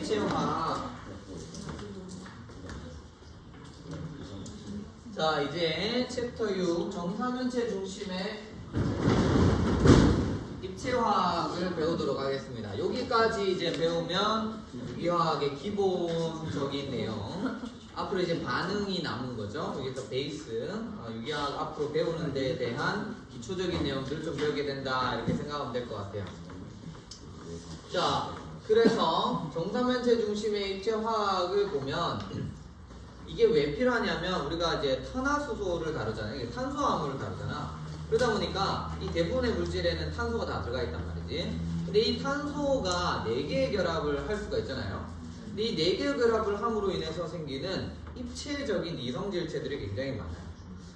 입체화. 자, 이제 챕터 6 정사면체 중심의 입체화학을 배우도록 하겠습니다. 여기까지 이제 배우면 유기화학의 기본적인 내용. 앞으로 이제 반응이 남은 거죠. 여기서 베이스. 유기화학 앞으로 배우는 데에 대한 기초적인 내용들을 좀 배우게 된다. 이렇게 생각하면 될 것 같아요. 자, 그래서 정사면체 중심의 입체화학을 보면 이게 왜 필요하냐면 우리가 이제 탄화수소를 다루잖아요. 이게 탄소화물을 다루잖아. 그러다 보니까 이 대부분의 물질에는 탄소가 다 들어가 있단 말이지. 근데 이 탄소가 4개의 결합을 할 수가 있잖아요. 근데 이 4개의 결합을 함으로 인해서 생기는 입체적인 이성질체들이 굉장히 많아요.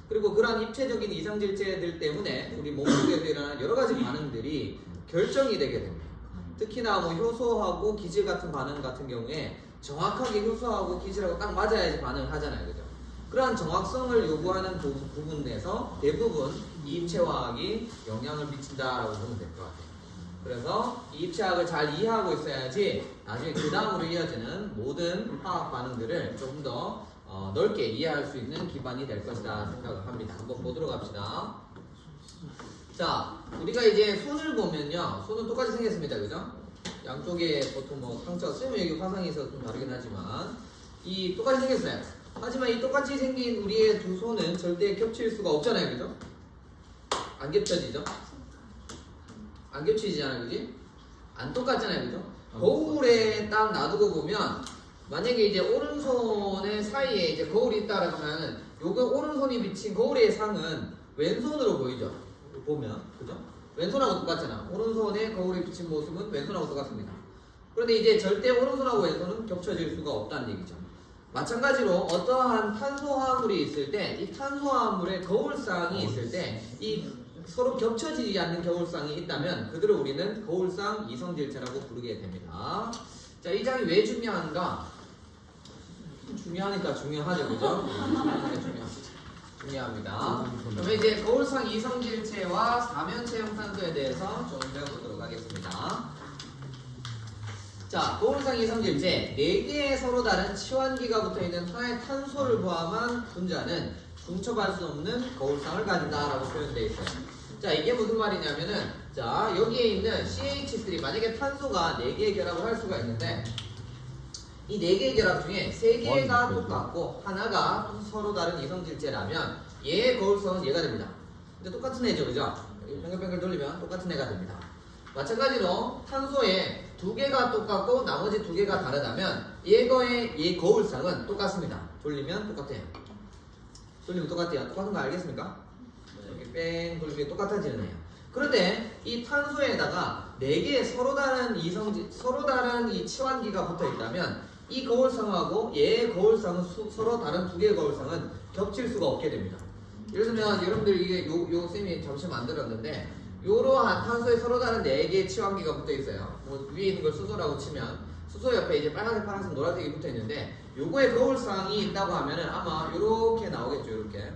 그리고 그러한 입체적인 이성질체들 때문에 우리 몸속에서 일어나는 여러 가지 반응들이 결정이 되게 됩니다. 특히나 뭐 효소하고 기질 같은 반응 같은 경우에 정확하게 효소하고 기질하고 딱 맞아야지 반응을 하잖아요. 그죠? 그러한 정확성을 요구하는 부분에서 대부분 이 입체화학이 영향을 미친다라고 보면 될 것 같아요. 그래서 이 입체화학을 잘 이해하고 있어야지 나중에 그 다음으로 이어지는 모든 화학 반응들을 조금 더 넓게 이해할 수 있는 기반이 될 것이다 생각을 합니다. 한번 보도록 합시다. 자, 우리가 이제 손을 보면요. 손은 똑같이 생겼습니다. 그죠? 양쪽에 보통 뭐 상처가 쓰면 여기 화상이 있어서 좀 다르긴 하지만 이 똑같이 생겼어요. 하지만 이 똑같이 생긴 우리의 두 손은 절대 겹칠 수가 없잖아요. 그죠? 안 겹쳐지죠? 안 겹치잖아요. 그지? 안 똑같잖아요. 그죠? 거울에 딱 놔두고 보면 만약에 이제 오른손의 사이에 이제 거울이 있다라고 하면 요거 오른손이 비친 거울의 상은 왼손으로 보이죠? 보면. 그죠? 왼손하고 똑같잖아. 오른손에 거울이 비친 모습은 왼손하고 똑같습니다. 그런데 이제 절대 오른손하고 왼손은 겹쳐질 수가 없다는 얘기죠. 마찬가지로 어떠한 탄소화합물이 있을 때 이 탄소화합물의 거울상이 있을 때 이 서로 겹쳐지지 않는 거울상이 있다면 그들을 우리는 거울상 이성질체라고 부르게 됩니다. 자, 이 장이 왜 중요한가? 중요하니까 중요하죠. 그죠? 중요합니다. 그러면 이제 거울상 이성질체와 사면체 형산소에 대해서 좀 배워보도록 하겠습니다. 자, 거울상 이성질체 4개의 서로 다른 치환기가 붙어있는 하나의 탄소를 포함한 분자는 중첩할 수 없는 거울상을 가진다라고 표현되어 있어요. 자, 이게 무슨 말이냐면은 자, 여기에 있는 CH3 만약에 탄소가 4개의 결합을 할 수가 있는데 이 4개의 결합 중에 3개가 똑같고 하나가 서로 다른 이성질체라면 얘의 거울성은 얘가 됩니다. 근데 똑같은 애죠. 그죠? 뱅글뱅글 돌리면 똑같은 애가 됩니다. 마찬가지로 탄소에 2개가 똑같고 나머지 2개가 다르다면 얘 거울상은 똑같습니다. 돌리면 똑같아요. 돌리면 똑같아요. 똑같은 거 알겠습니까? 이렇게 뺑 돌리면 똑같아지는 애예요. 그런데 이 탄소에다가 4개의 서로 다른 이 치환기가 붙어 있다면 이 거울상하고 얘의 거울상은 서로 다른 2개의 거울상은 겹칠 수가 없게 됩니다. 예를 들면 여러분들 이게 요 쌤이 잠시 만들었는데 요러한 탄소에 서로 다른 4개의 치환기가 붙어 있어요. 뭐 위에 있는 걸 수소라고 치면 수소 옆에 이제 빨간색, 파란색, 노란색이 붙어 있는데 요거에 거울상이 있다고 하면은 아마 요렇게 나오겠죠. 요렇게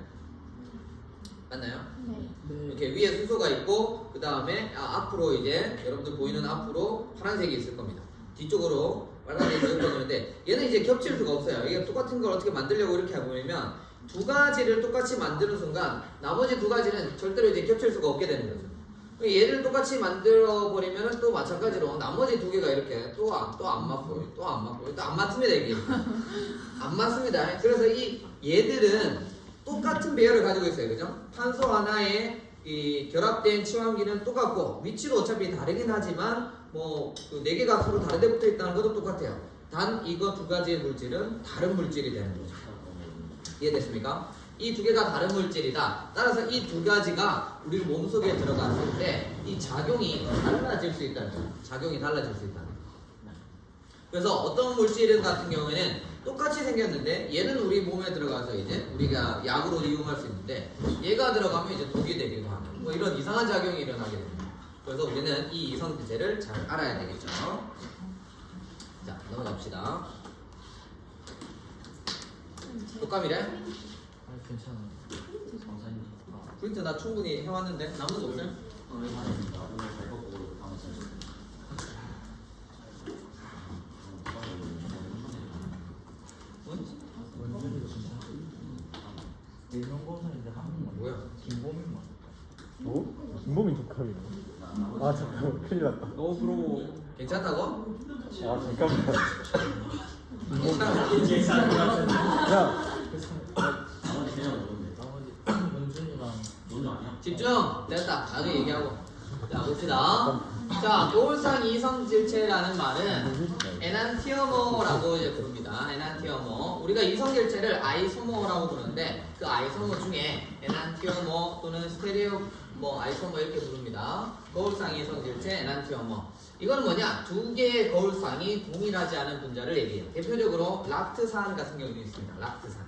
맞나요? 네. 이렇게 위에 수소가 있고 그 다음에 앞으로 이제 여러분들 보이는 앞으로 파란색이 있을 겁니다. 뒤쪽으로 빨간색이 있는데 얘는 이제 겹칠 수가 없어요. 이게 똑같은 걸 어떻게 만들려고 이렇게 해보면 두 가지를 똑같이 만드는 순간 나머지 2가지는 절대로 이제 겹칠 수가 없게 되는 거죠. 얘를 똑같이 만들어 버리면 또 마찬가지로 나머지 2개가 이렇게 또 안 맞고 또 안 맞습니다. 이게 안 맞습니다. 그래서 이 얘들은 똑같은 배열을 가지고 있어요. 그죠? 탄소 하나에 이 결합된 치환기는 똑같고 위치도 어차피 다르긴 하지만 뭐 그 4개가 서로 다른 데 붙어 있다는 것도 똑같아요. 단 이거 2가지의 물질은 다른 물질이 되는 거죠. 이해됐습니까? 이 2개가 다른 물질이다. 따라서 이 2가지가 우리 몸속에 들어갔을 때 이 작용이 달라질 수 있다는 거죠. 작용이 달라질 수 있다는 거죠. 그래서 어떤 물질 같은 경우에는 똑같이 생겼는데 얘는 우리 몸에 들어가서 이제 우리가 약으로 이용할 수 있는데 얘가 들어가면 이제 독이 되기도 하고 뭐 이런 이상한 작용이 일어나게 됩니다. 그래서 우리는 이 이성질체를 잘 알아야 되겠죠. 자, 넘어갑시다. 독감이래? 괜찮아. 프린트 나 충분히 해왔는데 남는 거 없어요? 오늘 잘 보고 다음 일명고사인데 한국만 뭐야? 김보민만. 어? 김범인 독학이네. 아 잠깐 큰일 났다. 너 그러고 괜찮다고? 아 잠깐만. 괜찮아. 야 나머지 문준이랑 집중! 됐다. 나중에 얘기하고. 자, 봅시다. 자, 고울상 이성질체라는 말은 에난티어모라고 이제 부릅니다. 에난티어모. 우리가 이성질체를 아이소모라고 부르는데 그 아이소모 중에 에난티어모 또는 스테레오 아이소모 이렇게 부릅니다. 거울상 이성질체 에난티어모. 이건 뭐냐? 두 개의 거울상이 동일하지 않은 분자를 얘기해요. 대표적으로 락트산 같은 경우도 있습니다. 락트산.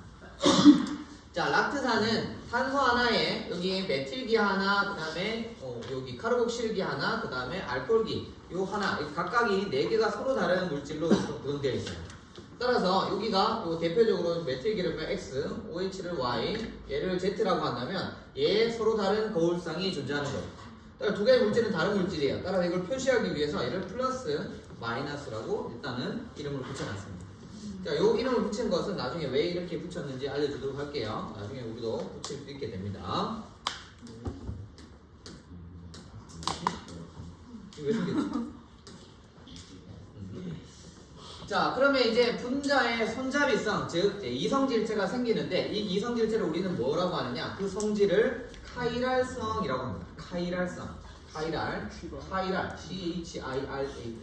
자, 락트산은 탄소 하나에 여기 메틸기 하나, 그 다음에 여기 카르복실기 하나, 그 다음에 알코올기 요 하나, 각각이 4개가 서로 다른 물질로 구성되어 있어요. 따라서 여기가 요 대표적으로 메틸기를 보면 X, OH를 Y, 얘를 Z라고 한다면 얘 서로 다른 거울상이 존재하는 거예요. 따라서 두 개의 물질은 다른 물질이에요. 따라서 이걸 표시하기 위해서 얘를 플러스, 마이너스라고 일단은 이름을 붙여놨습니다. 자, 요 이름을 붙인 것은 나중에 왜 이렇게 붙였는지 알려주도록 할게요. 나중에 우리도 붙일 수 있게 됩니다. 이거 왜 생겼지? 자, 그러면 이제 분자의 손잡이성, 즉 이성질체가 생기는데 이 이성질체를 우리는 뭐라고 하느냐? 그 성질을 카이랄성이라고 합니다. 카이랄성, 카이랄, C-H-I-R-A.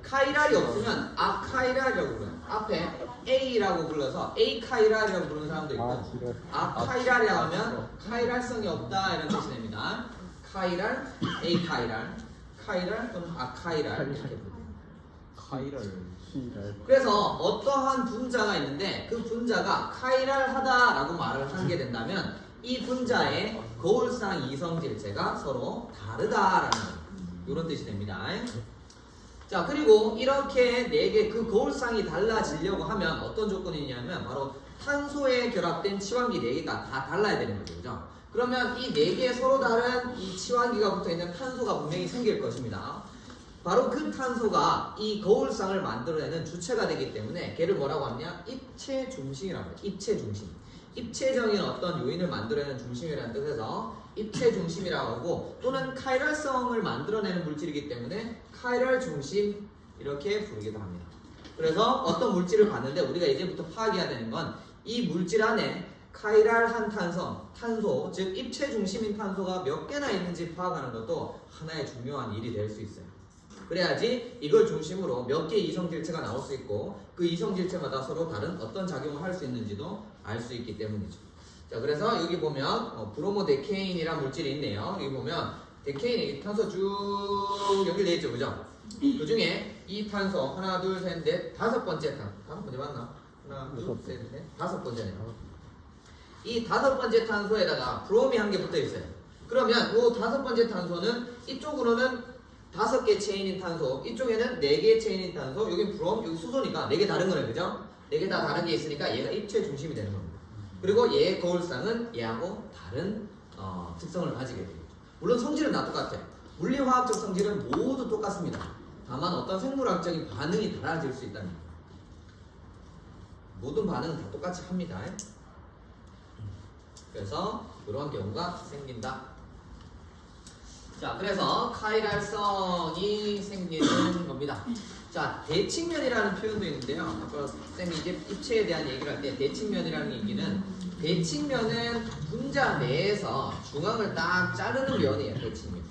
카이랄이 없으면 아카이랄이라고 불러요. 앞에 A라고 불러서 A카이랄이라고 부르는 사람도 있고 아카이랄이라고 하면 카이랄성이 없다 이런 뜻이 됩니다. 카이랄, A카이랄, 카이랄 또는 아카이랄 이렇게 부릅니다. 카이랄. 그래서 어떠한 분자가 있는데 그 분자가 카이랄하다라고 말을 하게 된다면 이 분자의 거울상 이성질체가 서로 다르다라는 이런 뜻이 됩니다. 자, 그리고 이렇게 4개 그 거울상이 달라지려고 하면 어떤 조건이 있냐면 바로 탄소에 결합된 치환기 4개가 다 달라야 되는 거죠. 그죠? 그러면 이 4개의 서로 다른 이 치환기가 붙어 있는 탄소가 분명히 생길 것입니다. 바로 그 탄소가 이 거울상을 만들어내는 주체가 되기 때문에 걔를 뭐라고 하냐? 입체 중심이라고 해요. 입체 중심. 입체적인 어떤 요인을 만들어내는 중심이라는 뜻에서 입체 중심이라고 하고 또는 카이랄성을 만들어내는 물질이기 때문에 카이랄 중심 이렇게 부르기도 합니다. 그래서 어떤 물질을 봤는데 우리가 이제부터 파악해야 되는 건 이 물질 안에 카이랄한 탄소, 즉 입체 중심인 탄소가 몇 개나 있는지 파악하는 것도 하나의 중요한 일이 될 수 있어요. 그래야지 이걸 중심으로 몇 개의 이성질체가 나올 수 있고 그 이성질체마다 서로 다른 어떤 작용을 할 수 있는지도 알 수 있기 때문이죠. 자, 그래서 여기 보면 브로모데케인이라는 물질이 있네요. 여기 보면 데케인이 탄소 쭉 연결되어 있죠, 그죠? 그 중에 이 탄소 하나, 둘, 셋, 넷, 5번째 탄소. 5번째 맞나? 하나, 둘, 셋, 넷, 5번째네요. 이 5번째 탄소에다가 브롬이 한 개 붙어 있어요. 그러면 이 5번째 탄소는 이쪽으로는 5개 체인인 탄소, 이쪽에는 4개 체인인 탄소, 여기 브롬, 여기 수소니까 4개 다른 거네, 그죠? 4개 다 다른 게 있으니까 얘가 입체 중심이 되는 겁니다. 그리고 얘의 거울상은 얘하고 다른 특성을 가지게 됩니다. 물론 성질은 다 똑같아요. 물리화학적 성질은 모두 똑같습니다. 다만 어떤 생물학적인 반응이 달라질 수 있다는 거예요. 모든 반응은 다 똑같이 합니다. 그래서 이런 경우가 생긴다. 자, 그래서 카이랄성이 생기는 겁니다. 자, 대칭면이라는 표현도 있는데요. 아까 쌤이 이제 입체에 대한 얘기를 할 때 대칭면이라는 얘기는 대칭면은 분자 내에서 중앙을 딱 자르는 면이에요. 대칭면.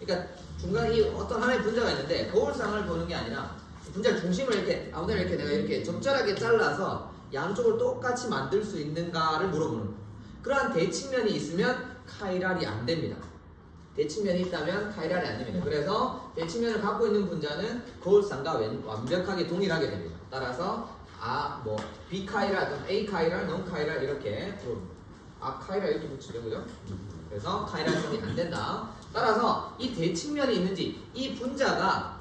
그러니까 중간에 어떤 하나의 분자가 있는데 거울상을 보는 게 아니라 분자 중심을 이렇게 아무데나 이렇게 내가 이렇게 적절하게 잘라서 양쪽을 똑같이 만들 수 있는가를 물어보는 거예요. 그러한 대칭면이 있으면 카이랄이 안 됩니다. 대칭면이 있다면 카이랄이 안 됩니다. 그래서 대칭면을 갖고 있는 분자는 거울상과 완벽하게 동일하게 됩니다. 따라서 비카이랄 또는 A카이랄, 논카이랄 이렇게 부릅니다. 아카이랄 이렇게 붙이죠, 그죠? 그래서 카이랄성이 안 된다. 따라서 이 대칭면이 있는지 이 분자가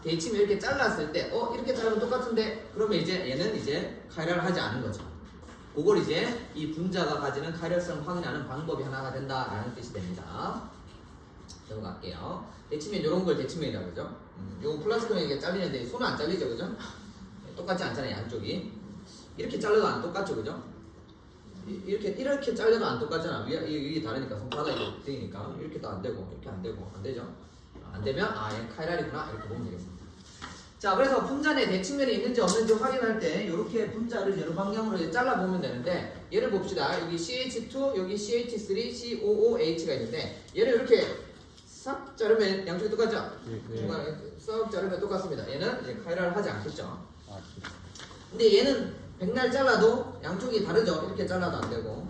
대칭면 이렇게 잘랐을 때 이렇게 자르면 똑같은데 그러면 이제 얘는 이제 카이랄을 하지 않은 거죠. 그걸 이제 이 분자가 가지는 카이랄성을 확인하는 방법이 하나가 된다라는 뜻이 됩니다. 넘어갈게요. 대칭면 이런 걸 대칭면이라고 그러죠. 요거 플라스틱은 이게 잘리는데 손은 안 잘리죠, 그죠? 똑같지 않잖아요, 양쪽이. 이렇게 잘라도 안 똑같죠, 그죠? 이렇게 잘려도 안 똑같잖아. 위에 다르니까 손바닥이 되니까 이렇게도 안 되고 이렇게 안 되고 안 되죠. 안 되면 얘 카이랄이구나 이렇게 보면 되겠습니다. 자, 그래서 분자 내 대칭면이 있는지 없는지 확인할 때 이렇게 분자를 여러 방향으로 이제 잘라 보면 되는데 얘를 봅시다. 여기 CH2, 여기 CH3, COOH가 있는데 얘를 이렇게 싹 자르면 양쪽이 똑같죠? 네. 중간에 싹 자르면 똑같습니다. 얘는 이제 카이랄을 하지 않겠죠. 아, 그래. 근데 얘는 백날 잘라도 양쪽이 다르죠. 이렇게 잘라도 안 되고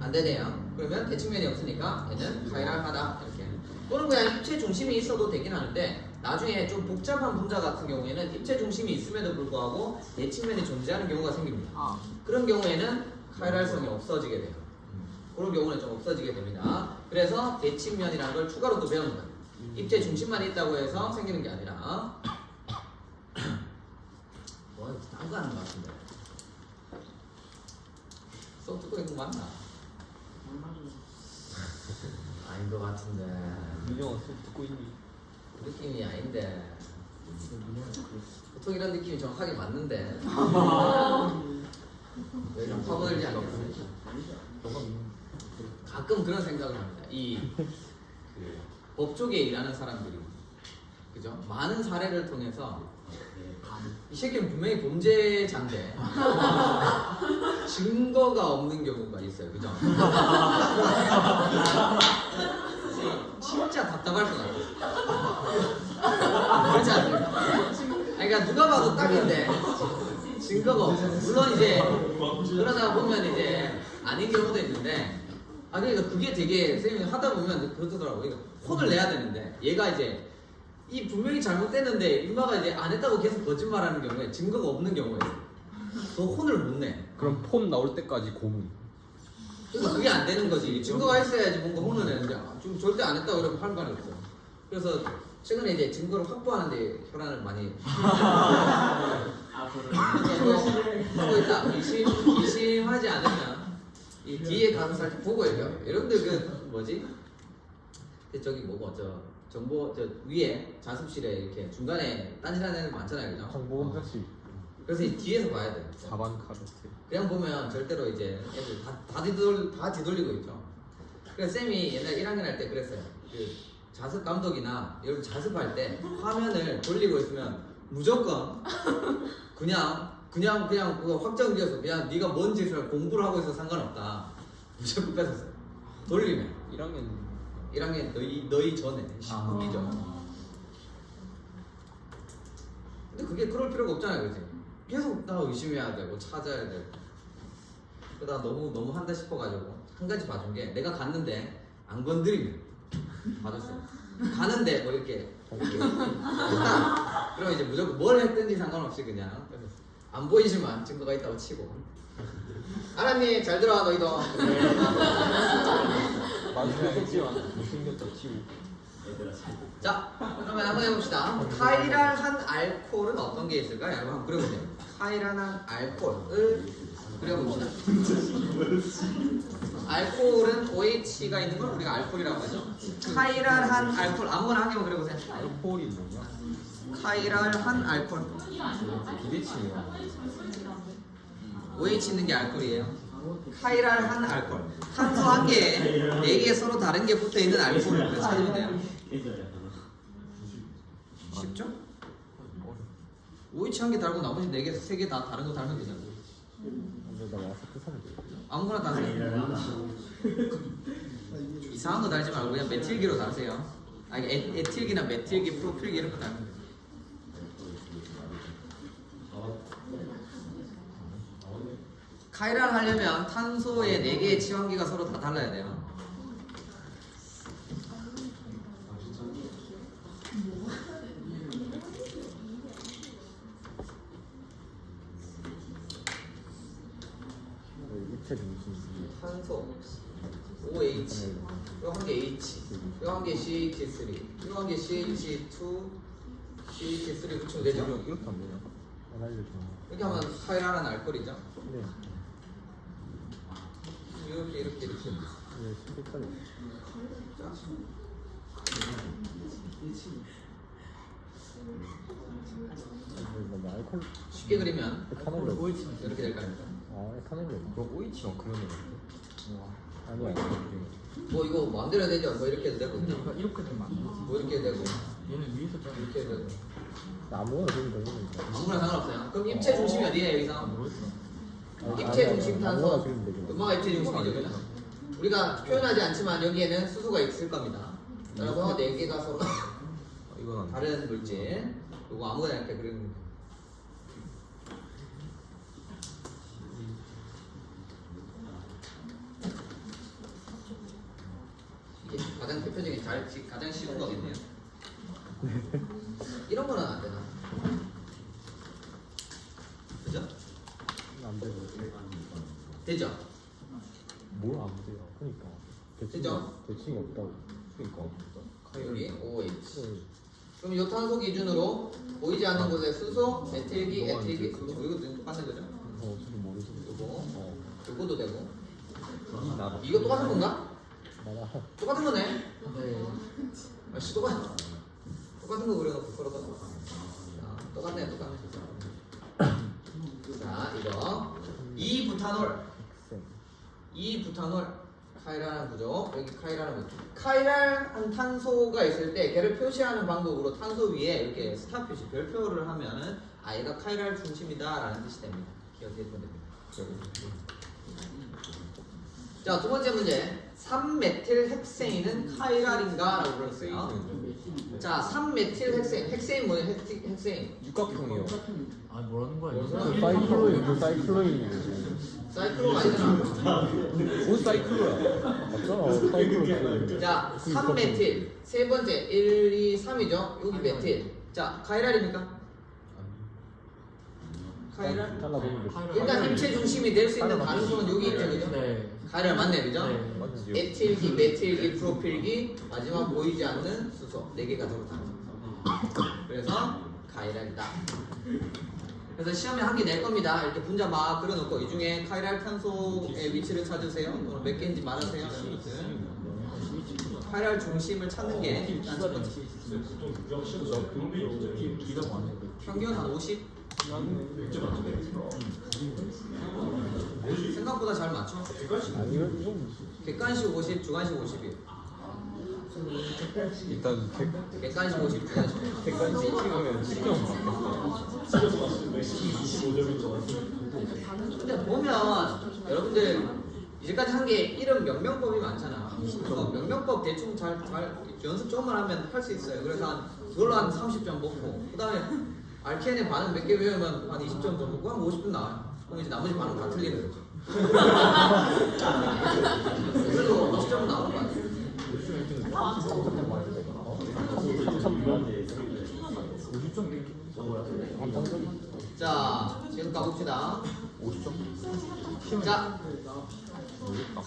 안 되네요. 그러면 대칭면이 없으니까 얘는 카이랄하다 이렇게. 또는 그냥 입체 중심이 있어도 되긴 하는데 나중에 좀 복잡한 분자 같은 경우에는 입체 중심이 있음에도 불구하고 대칭면이 존재하는 경우가 생깁니다. 그런 경우에는 카이랄성이 없어지게 돼요. 그런 경우는 좀 없어지게 됩니다. 그래서 대칭면이라는 걸 추가로 또 배웁니다. 입체 중심만 있다고 해서 생기는 게 아니라 딴거 하는 것 같은데. 수업 듣고 있는 거 맞나? 아닌 것 같은데. 민영아 수업 듣고 있니? 그 느낌이 아닌데. 보통 이런 느낌이 정확하게 맞는데. 왜 좀 파고들지 않겠어? 가끔 그런 생각을 합니다. 그 법조계에 일하는 사람들이, 그죠? 많은 사례를 통해서 이 새끼는 분명히 범죄자인데 증거가 없는 경우가 있어요, 그죠? 진짜 답답할 것 같아요. 그렇지 않습니까? 그러니까 누가 봐도 딱인데 증거가 없어. 물론 이제 그러다 보면 이제 아닌 경우도 있는데, 그러니까 그게 되게 선생님이 하다 보면 그렇더라고요. 그러니까 혼을 내야 되는데 얘가 이제 이 분명히 잘못됐는데 인마가 이제 안 했다고 계속 거짓말하는 경우에 증거가 없는 경우에 더 혼을 못 내. 그럼 폰 나올 때까지 고문. 그러니까 그게 안 되는 거지. 증거가 있어야지 뭔가 혼을 내는데 지금 절대 안 했다고 이러면 할 말이 없어. 그래서 최근에 이제 증거를 확보하는데 혈안을 많이 하고 있다. 의심하지 않으면 이 뒤에 가서 살짝 보고 얘기해요. 여러분들 그 뭐지? 저기 뭐고 정보 위에 자습실에 이렇게 중간에 딴짓하는 애들 많잖아요, 그죠? 정보원 같이 그래서 이 뒤에서 봐야 돼. 4반 카르트. 그냥 보면 절대로 이제 애들 다 뒤돌리고 있죠. 그래서 쌤이 옛날 1학년 할 때 그랬어요. 그 자습 감독이나 여러분 자습할 때 화면을 돌리고 있으면 무조건 그냥 그거 확정지어서 그냥 네가 뭔 짓을 공부를 하고 있어 상관없다. 무조건 뺏었어요. 돌리면 1학년 너희 전에 19기죠. 근데 그게 그럴 필요가 없잖아요, 그지? 계속 나 의심해야 되고 찾아야 되고. 그러다 너무 한다 싶어가지고 한 가지 봐준 게 내가 갔는데 안 건드리면 봐줬어요. 가는데 뭐 이렇게 했다. 그럼 이제 무조건 뭘 했든지 상관없이 그냥 안 보이지만 증거가 있다고 치고. 아라님 잘 들어와 너희도. 맞으면 못생겼다 치고. 자, 그러면 한번 해봅시다. 카이랄한 알코올은 어떤 게 있을까요? 여러분 한번 그려보세요. 카이랄한 알코올을 그려봅시다. 알코올은 OH가 있는 걸 우리가 알코올이라고 하죠. 카이랄한 알코올 아무거나 한 개만 그려보세요. 알코올이 뭐냐? 카이랄한 알코올. 비대칭이야. OH 있는 게 알코올이에요. 카이랄한 알코올. 탄소 한 개에 네 개 서로 다른 게 붙어 있는 알코올을 찾으면 돼요. 쉽죠? OH 한 개 달고 나머지 네 개, 세 개 다 다른 거 달면 되잖아. 근데 나 와서 끝하면 돼. 아무거나 다세요. 이상한 거 달지 말고 그냥 메틸기로 다세요. 아니 에틸기나 메틸기, 프로필기 이런 거 달면 돼요. 카이랄 하려면 탄소의 4개의 치환기가 서로 다 달라야 돼요. 입체 중심. 탄소 OH, 이거 한 개 H, 이거 한 개 CH3, 이거 한 개 CH2, CH3 붙이면 되죠? 이렇게 안 되냐? 안 알려줘. 이렇게 하면 카이랄한 알코올이죠? 네. 이렇게 네, 색깔이. 자. 뭐 알코올 쉽게 그리면 카메라. 이렇게 될 거 아닙니까? 아 에탄올이 그거 오이치만 그런 애인데. 아니야. 뭐 이거 마음대로 해야 되죠? 뭐 이렇게 해도 되고 그러니까 이렇게 되면 안 되지. 뭐 이렇게 해도 되고 얘는 위에서 좀 이렇게 해도 되고 아무거나 그리면 되는 거야. 아무나 상관없어요. 그럼 입체 중심이 어디예요 여기서? 모르겠어. 입체 중심 탄소. 아무거나 그리면 되죠. 음모가 입체 중심이죠. 그죠? 우리가 표현하지 않지만 여기에는 수소가 있을 겁니다. 따라서 4개가 서로 이건 안 돼. 다른 물질. 이거 아무거나 이렇게 그리는 거예요. 이게 가장 대표적인 가장 쉬운 거겠네요. 이런 거는 안 되나? 그죠? 안 되고. 되죠? 뭘안 돼요? 그러니까. 되죠? 대칭이 없다고. 그러니까. 여기 OH. 그래. 그럼 요 탄소 기준으로 보이지 않는 곳에 수소, 메틸기, 에틸기, 이거 똑같은 거죠? 저도 모르지. 요거, 어. 요거도 되고. 나도. 이거 똑같은 건가? 나라. 똑같은 거네. 네. 아씨 똑같은 거 그려놓고 걸어봐. 자, 똑같네, 똑같네. 자, 이거 2부타놀. 쌤. 2부타놀. 카이랄한 구조. 여기 카이랄한 구조. 카이랄한 탄소가 있을 때 걔를 표시하는 방법으로 탄소 위에 이렇게 스타 표시, 별표를 하면은 아 얘가 카이랄 중심이다라는 뜻이 됩니다. 기억해두면 됩니다. 자, 두 번째 문제. 3메틸 헥세인은 카이랄인가? 라고 물었어요. 자, 3메틸 헥세인. 헥세인 뭐예요? 헥세인. 육각형이요. 아 뭐라는 거야? 그 사이클로인, 사이클로인. 사이클로가 아니잖아. 오 사이클로야. 맞잖아, 사이클로인. 자, 3메틸. 세 번째. 1, 2, 3이죠? 여기 메틸. 자, 카이랄입니까? 카이랄? 잘라보면 돼. 일단 입체 중심이 될 수 있는 가능성은 여기 있죠, 그죠? 네. 카이랄 맞네, 그죠? 네. 맞지. 에틸기, 메틸기, 프로필기, 마지막 보이지 않는 수소 4개가 들어가죠. 그래서 카이랄이다. 그래서 시험에 한 개 낼 겁니다. 이렇게 분자 막 그려놓고 이 중에 카이랄 탄소의 위치를 찾으세요. 또는 몇 개인지 말하세요. 이런 것들. 카이랄 중심을 찾는 게 일단 첫 번째. 평균 한 50? 생각보다 잘 맞춰. 아니, 이건 객관식 50, 주관식 50이에요. 일단 객관식 50, 주관식 50. 객관식 찍으면 신경 받겠어. 근데 보면 여러분들 이제까지 한 게 이름 명명법이 많잖아. 그래서 명명법 대충 잘 연습 조금만 하면 할 수 있어요. 그래서 그걸로 한 30점 먹고 그 다음에 RKN의 반응 몇 개 배우면 한 20점 정도 먹고 한 50분 나와요. 그럼 이제 나머지 반응 다 틀리는 거죠. 그래도 50점 나오는 거 같아요. 50점. 자, 지금 가봅시다. 50점? 자,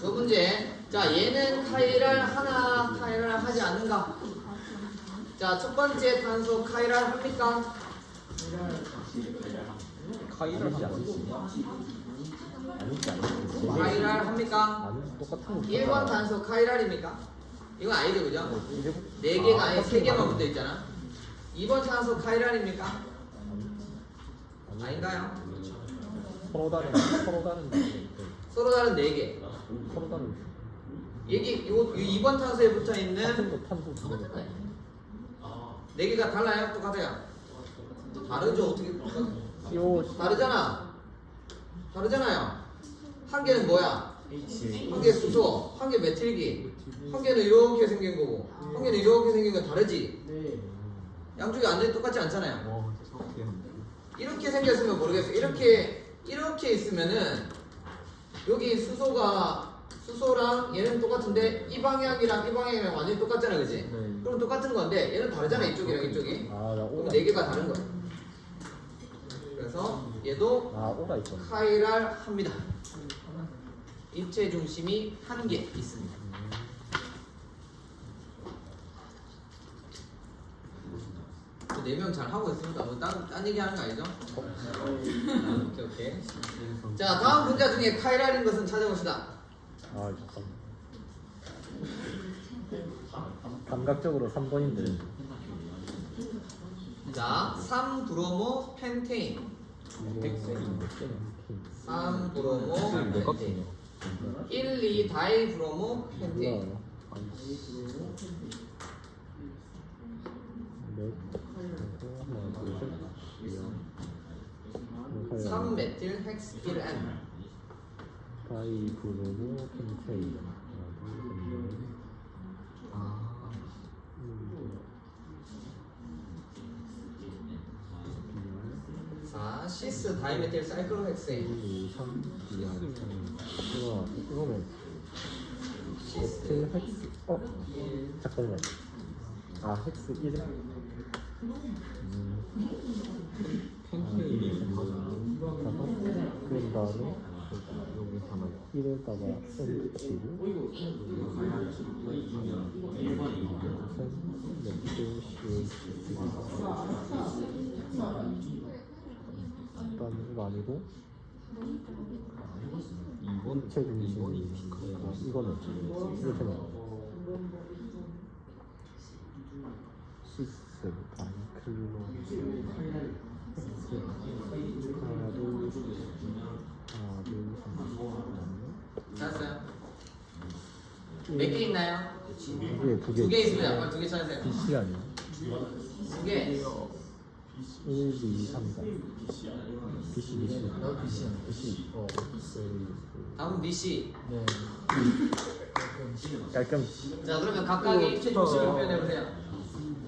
그 문제. 자, 얘는 카이랄 하나, 카이랄 하지 않는가? 자, 첫 번째 탄소 카이랄 합니까? 카이를 하지 않지. 아니지, 아니지. 카이랄 합니까? 아니, 똑같은 거. 1번 탄소 카이랄입니까? 이건 아니죠, 그죠? 이제- 4개가 아니 똑같은 3개만 거 붙어 있잖아. 2번 탄소 카이랄입니까? 아니, 아닌가요? 서로 다른, 서로 다른. 서로 다른 4개. 서로 다른. 요 2번 탄소에 붙어 같은 있는 거 탄소 두 개. 4개가 달라요? 똑같아요? 다르죠? 어떻게? CO, 다르잖아. 다르잖아요. 한 개는 뭐야? 한 개 수소, 한 개 메틸기, 한 개는 이렇게 생긴 거고, 한 개는 이렇게 생긴 거 다르지? 양쪽이 완전히 똑같지 않잖아요. 와 진짜 사악했는데. 이렇게 생겼으면 모르겠어. 이렇게 있으면은 여기 수소랑 얘는 똑같은데 이 방향이랑 이 방향이랑 완전히 똑같잖아, 그지? 네. 그럼 똑같은 건데 얘는 다르잖아, 이쪽이랑 이쪽이. 아, 나 그럼 오라. 4개가 다른 거야. 그래서 얘도 아, 오라 있었네. 카이랄 합니다. 입체 중심이 1개 있습니다. 그 4명 잘 하고 있습니다. 뭐 딴 얘기 하는 거 아니죠? 오케이. 자, 다음 분자 중에 카이랄인 것은 찾아봅시다. 아, 잠깐. 감각적으로 3번인데. 자, 3브로모 펜테인. 엑셀이 몇 개냐? 3 브로모 몇 펜테인. 값이냐? 1, 2 다이 브로모 펜테인. 뭐야? 아이씨. 넷. 하나, 둘, 셋. 3 메틸 헥스 1N. 다이브로모 펜테인. 하나, 둘, 셋, 넷. 자, 시스 다이메틸 사이클로헥세인. 1, 2, 3, 2, 3. 이거는 메틸 헥스. 잠깐만. 아, 헥스 1. 펜테인이 그런 다음에 여기 하나 1에다가 N 붙이고 메틸 CH. 일단 이거 아니고 2번 체 중심. 2번이 피카야. 이거는 이렇게 나와. 시스 다이클로 하나 둘 하나 둘 찾았어요? 몇 개 있나요? 이게 두 개 있습니다. 빨리 두 개 찾으세요. BC 아니야? 두 개. 1, 2, 3, 4 BC BC BC 다음 BC. 깔끔. 자, 그러면 각각의 입체 중심을 표현해보세요.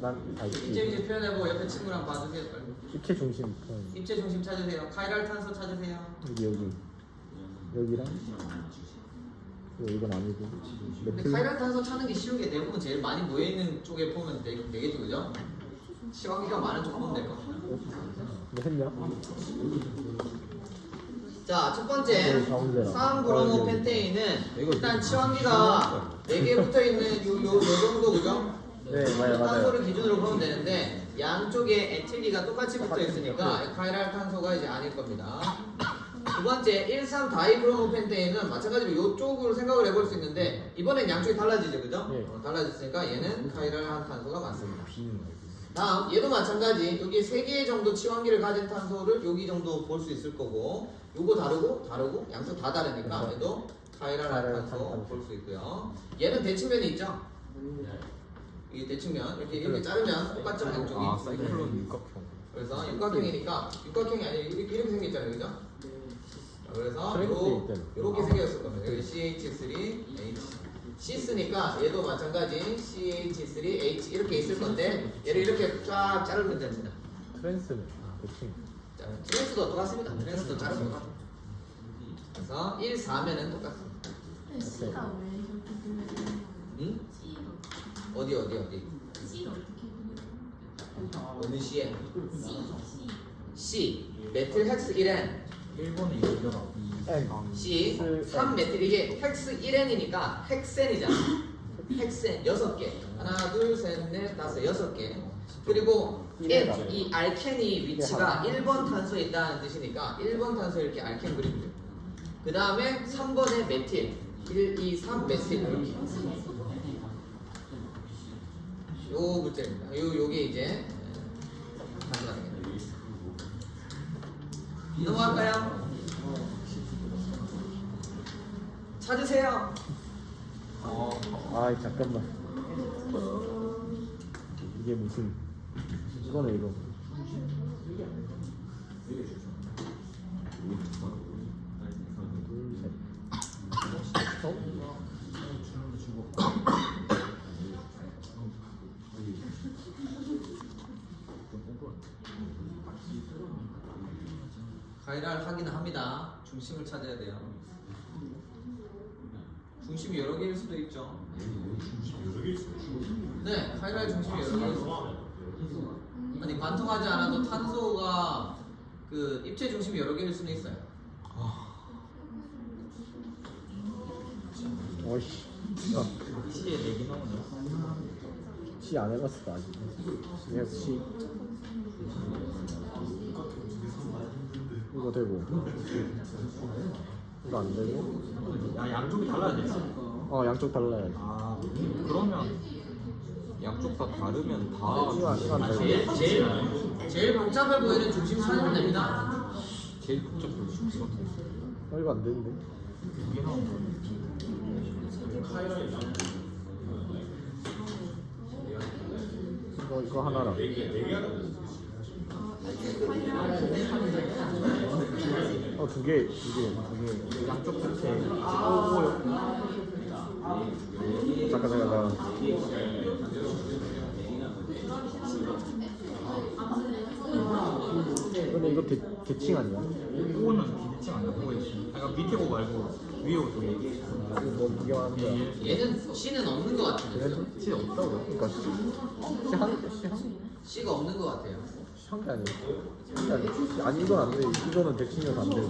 난 입체 알지. 중심 표현해보고 옆에 친구랑 봐주세요. 빨리. 입체 중심 편. 입체 중심 찾으세요. 카이랄 탄소 찾으세요. 여기 여기랑 이건 아니고 근데 메틸. 카이랄 탄소 찾는 게 쉬운 게 대부분 제일 많이 모여있는 쪽에 보면 되겠죠, 그죠? 시간기가 많은 쪽 보면 될 것 같아요. 뭐 했냐? 자, 첫 번째 가운데랑. 3 브로모 펜테인은 일단 치환기가 4개 붙어있는 요 정도, 그죠? 네, 맞아요. 탄소를 기준으로 보면 되는데 양쪽에 에틸리가 똑같이 붙어 있으니까 카이랄 탄소가 이제 아닐 겁니다. 두 번째 1,3 다이브로모펜테인은 마찬가지로 이쪽으로 생각을 해볼 수 있는데 이번엔 양쪽이 달라지죠, 그죠? 네. 달라졌으니까 얘는 카이랄 탄소가 맞습니다. 다음 얘도 마찬가지. 여기 3개 정도 치환기를 가진 탄소를 여기 정도 볼 수 있을 거고 요거 다르고 양쪽 다 다르니까 얘도 카이랄 탄소 볼 수 있고요. 얘는 대칭면이 있죠? 이게 대칭면 이렇게 자르면 똑같죠, 양쪽이? 아 사이클론 육각형. 그래서 육각형이니까 육각형이 아니라 이렇게 생겼잖아요, 그죠? 자, 그래서 이렇게 생겼을 겁니다. 여기 CH3H 시스니까 얘도 마찬가지 CH3H 이렇게 있을 건데 얘를 이렇게 쫙 자르면 됩니다. 트랜스는 대충. 자, 트랜스도 똑같습니다. 트랜스도 자르면 똑같아요. 그래서 1, 4면은 똑같습니다. C가 왜 이렇게 들려요? 응? C가 어디? C가 어떻게 들려요? 어느 시에? C C 메틸 헥스 1N 1번이 이거잖아. N. C 3 메틸 이게 헥스 1N이니까 헥센이잖아. 헥센 6개. 하나, 둘, 셋, 넷, 다섯, 6개. 그리고 N 이 알켄이 위치가 1번 탄소에 있다는 뜻이니까 1번 탄소에 이렇게 알켄 그리면 돼요. 그 다음에 3번에 메틸 1, 2, 3 메틸 이렇게. 요 문제입니다. 요게 이제 단수가 되겠네요. 넘어갈까요? 찾으세요. 아 잠깐만. 이게 무슨? 이거네 이거. 둘, 셋. 가이랄 확인을 합니다. 중심을 찾아야 돼요. 중심이 여러 개일 수도 있죠. 네, 가이랄 중심이 여러 개일 수도 있어요. 아니 관통하지 않아도 탄소가 그 입체 중심이 여러 개일 수는 있어요. 어이씨. 이 시에 4개 나오네. C 안 해봤어 아직. yes C. 이거 되고. 이거 안 되고. 야 양쪽이 달라야 돼. 양쪽 달라요. 아 그러면 양쪽 다 다르면 다 이거 안 되고. 제일 복잡해 보이는 중심 찾으면 됩니다. 제일 극적으로 이거 이거 안 되는데. 두개 나온 거. 이거 하나랑. 두 개. 양쪽 끝에 잠깐. 근데 이거 대칭 아니야? 오는 기대칭 아니야? 오에. 그러니까 밑에 오 말고 위에 오 두 개. 이거 뭐 구경하는 거야? 얘는 C는 없는 것 같은데. 그래도 진짜 없다고. 그러니까 C가 없는 것 같아요. 한게 아니야. 아니 이건 안 돼. 이거는 대칭이어서 안 돼.